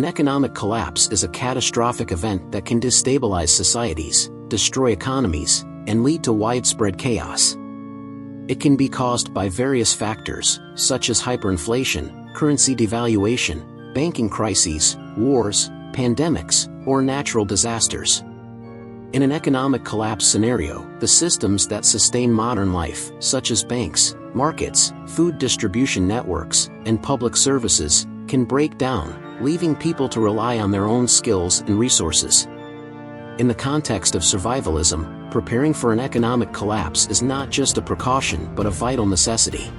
An economic collapse is a catastrophic event that can destabilize societies, destroy economies, and lead to widespread chaos. It can be caused by various factors, such as hyperinflation, currency devaluation, banking crises, wars, pandemics, or natural disasters. In an economic collapse scenario, the systems that sustain modern life, such as banks, markets, food distribution networks, and public services, can break down, leaving people to rely on their own skills and resources. In the context of survivalism, preparing for an economic collapse is not just a precaution but a vital necessity.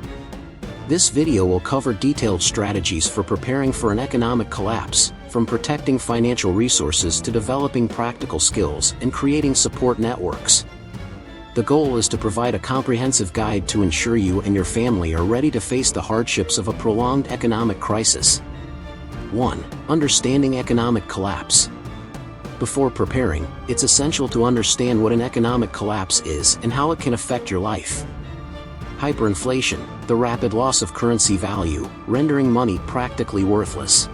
This video will cover detailed strategies for preparing for an economic collapse, from protecting financial resources to developing practical skills and creating support networks. The goal is to provide a comprehensive guide to ensure you and your family are ready to face the hardships of a prolonged economic crisis. 1. Understanding economic collapse. Before preparing, it's essential to understand what an economic collapse is and how it can affect your life. Hyperinflation, the rapid loss of currency value, rendering money practically worthless.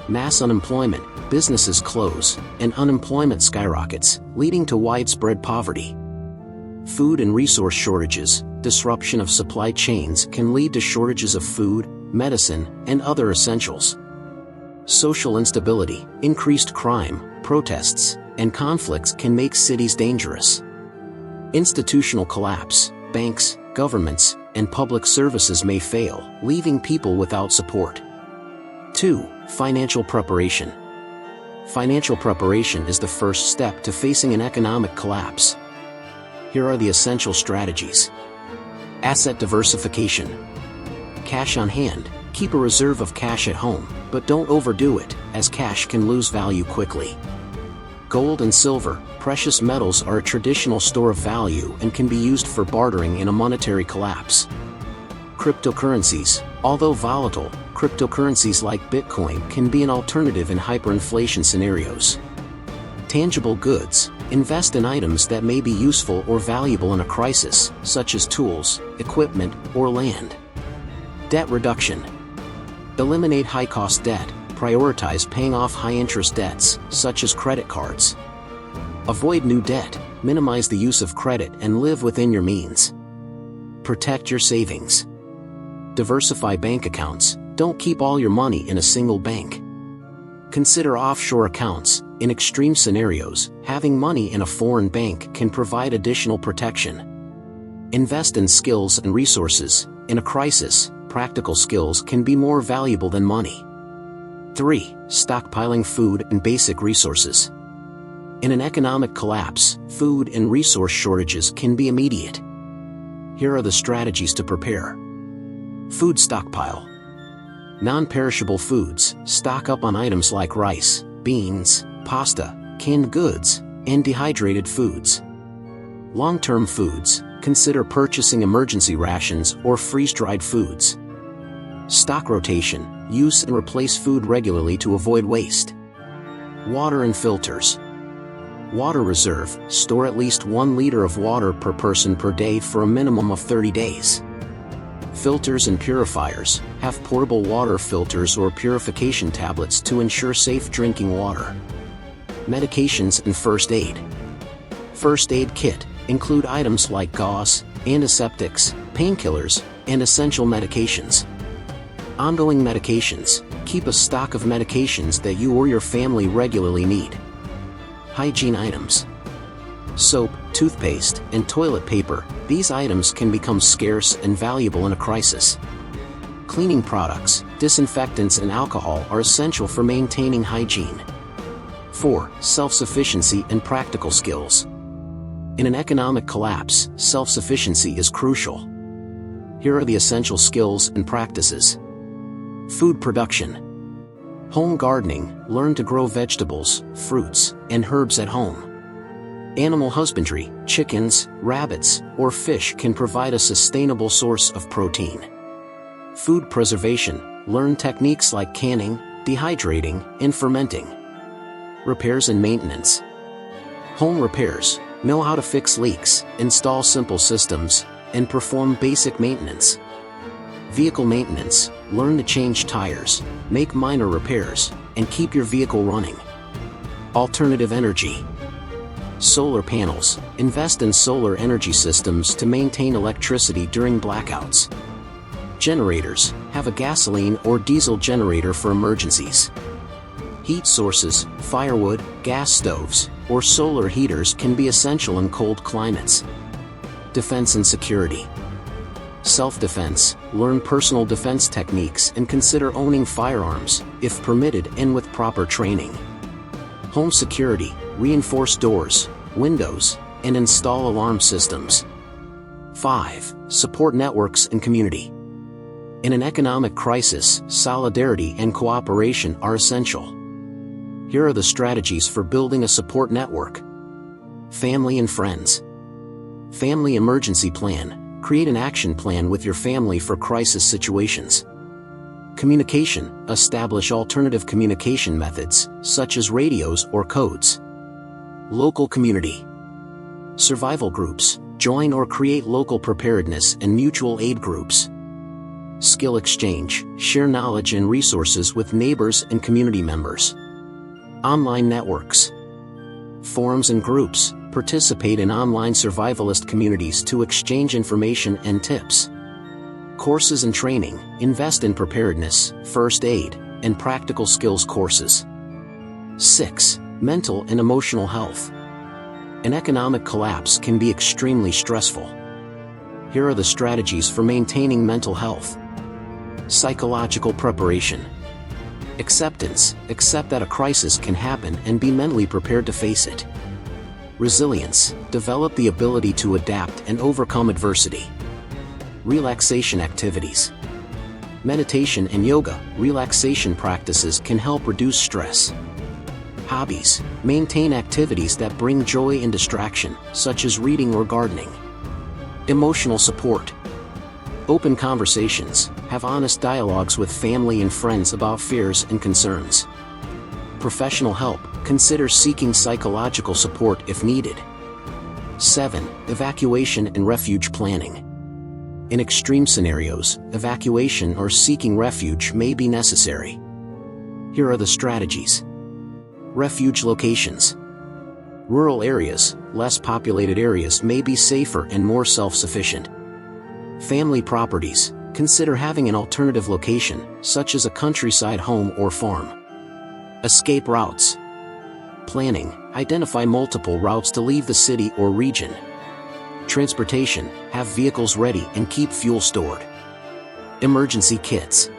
Mass unemployment, businesses close, and unemployment skyrockets, leading to widespread poverty. Food and resource shortages, disruption of supply chains can lead to shortages of food, medicine, and other essentials. Social instability, increased crime, protests, and conflicts can make cities dangerous. Institutional collapse, banks, governments, and public services may fail, leaving people without support. 2. Financial preparation. Financial preparation is the first step to facing an economic collapse. Here are the essential strategies. Asset diversification. Cash on hand. Keep a reserve of cash at home, but don't overdo it, as cash can lose value quickly. Gold and silver, precious metals, are a traditional store of value and can be used for bartering in a monetary collapse. Cryptocurrencies. Although volatile, cryptocurrencies like Bitcoin can be an alternative in hyperinflation scenarios. Tangible goods. Invest in items that may be useful or valuable in a crisis, such as tools, equipment, or land. Debt reduction. Eliminate high-cost debt. Prioritize paying off high-interest debts, such as credit cards. Avoid new debt. Minimize the use of credit and live within your means. Protect your savings. Diversify bank accounts. Don't keep all your money in a single bank. Consider offshore accounts. In extreme scenarios, having money in a foreign bank can provide additional protection. Invest in skills and resources. In a crisis, practical skills can be more valuable than money. 3. Stockpiling food and basic resources. In an economic collapse, food and resource shortages can be immediate. Here are the strategies to prepare. Food stockpile. Non-perishable foods. Stock up on items like rice, beans, pasta, canned goods, and dehydrated foods. Long-term foods. Consider purchasing emergency rations or freeze-dried foods. Stock rotation. Use and replace food regularly to avoid waste. Water and filters. Water reserve. Store at least 1 liter of water per person per day for a minimum of 30 days. Filters and purifiers. Have portable water filters or purification tablets to ensure safe drinking water. Medications and first aid. First aid kit. Include items like gauze, antiseptics, painkillers, and essential medications. Ongoing medications. Keep a stock of medications that you or your family regularly need. Hygiene items. Soap, toothpaste, and toilet paper. These items can become scarce and valuable in a crisis. Cleaning products. Disinfectants and alcohol are essential for maintaining hygiene. 4. Self-sufficiency and practical skills. In an economic collapse, self-sufficiency is crucial. Here are the essential skills and practices. Food production. Home gardening. Learn to grow vegetables, fruits, and herbs at home. Animal husbandry. Chickens, rabbits, or fish can provide a sustainable source of protein. Food preservation. Learn techniques like canning, dehydrating, and fermenting. Repairs and maintenance. Home repairs. Know how to fix leaks, install simple systems, and perform basic maintenance. Vehicle maintenance. Learn to change tires, make minor repairs, and keep your vehicle running. Alternative energy. Solar panels. Invest in solar energy systems to maintain electricity during blackouts. Generators. Have a gasoline or diesel generator for emergencies. Heat sources. Firewood, gas stoves, or solar heaters can be essential in cold climates. Defense and security. Self-defense. Learn personal defense techniques and consider owning firearms, if permitted and with proper training. Home security. Reinforce doors, windows, and install alarm systems. 5. Support networks and community. In an economic crisis, solidarity and cooperation are essential. Here are the strategies for building a support network. Family and friends. Family emergency plan. Create an action plan with your family for crisis situations. Communication. Establish alternative communication methods, such as radios or codes. Local community. Survival groups. Join or create local preparedness and mutual aid groups. Skill exchange. Share knowledge and resources with neighbors and community members. Online networks. Forums and groups. Participate in online survivalist communities to exchange information and tips. Courses and training. Invest in preparedness, first aid, and practical skills courses. 6. Mental and emotional health. An economic collapse can be extremely stressful. Here are the strategies for maintaining mental health. Psychological preparation. Acceptance. Accept that a crisis can happen and be mentally prepared to face it. Resilience. Develop the ability to adapt and overcome adversity. Relaxation activities. Meditation and yoga, relaxation practices can help reduce stress. Hobbies. Maintain activities that bring joy and distraction, such as reading or gardening. Emotional support. Open conversations. Have honest dialogues with family and friends about fears and concerns. Professional help. Consider seeking psychological support if needed. 7. Evacuation and refuge planning. In extreme scenarios, evacuation or seeking refuge may be necessary. Here are the strategies. Refuge locations. Rural areas, less populated areas may be safer and more self-sufficient. Family properties. Consider having an alternative location, such as a countryside home or farm. Escape routes. Planning. Identify multiple routes to leave the city or region. Transportation. Have vehicles ready and keep fuel stored. Emergency kits.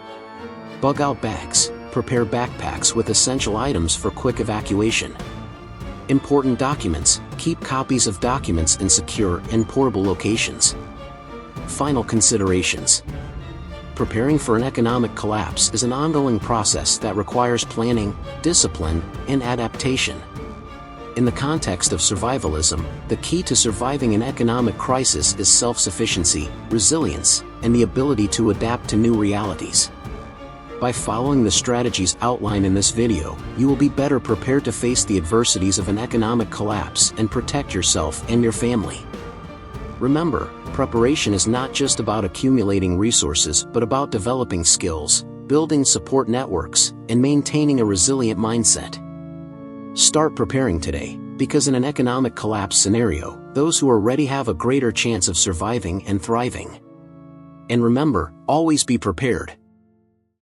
Bug-out bags. Prepare backpacks with essential items for quick evacuation. Important documents. Keep copies of documents in secure and portable locations. Final considerations. Preparing for an economic collapse is an ongoing process that requires planning, discipline, and adaptation. In the context of survivalism, the key to surviving an economic crisis is self-sufficiency, resilience, and the ability to adapt to new realities. By following the strategies outlined in this video, you will be better prepared to face the adversities of an economic collapse and protect yourself and your family. Remember, preparation is not just about accumulating resources but about developing skills, building support networks, and maintaining a resilient mindset. Start preparing today, because in an economic collapse scenario, those who are ready have a greater chance of surviving and thriving. And remember, always be prepared.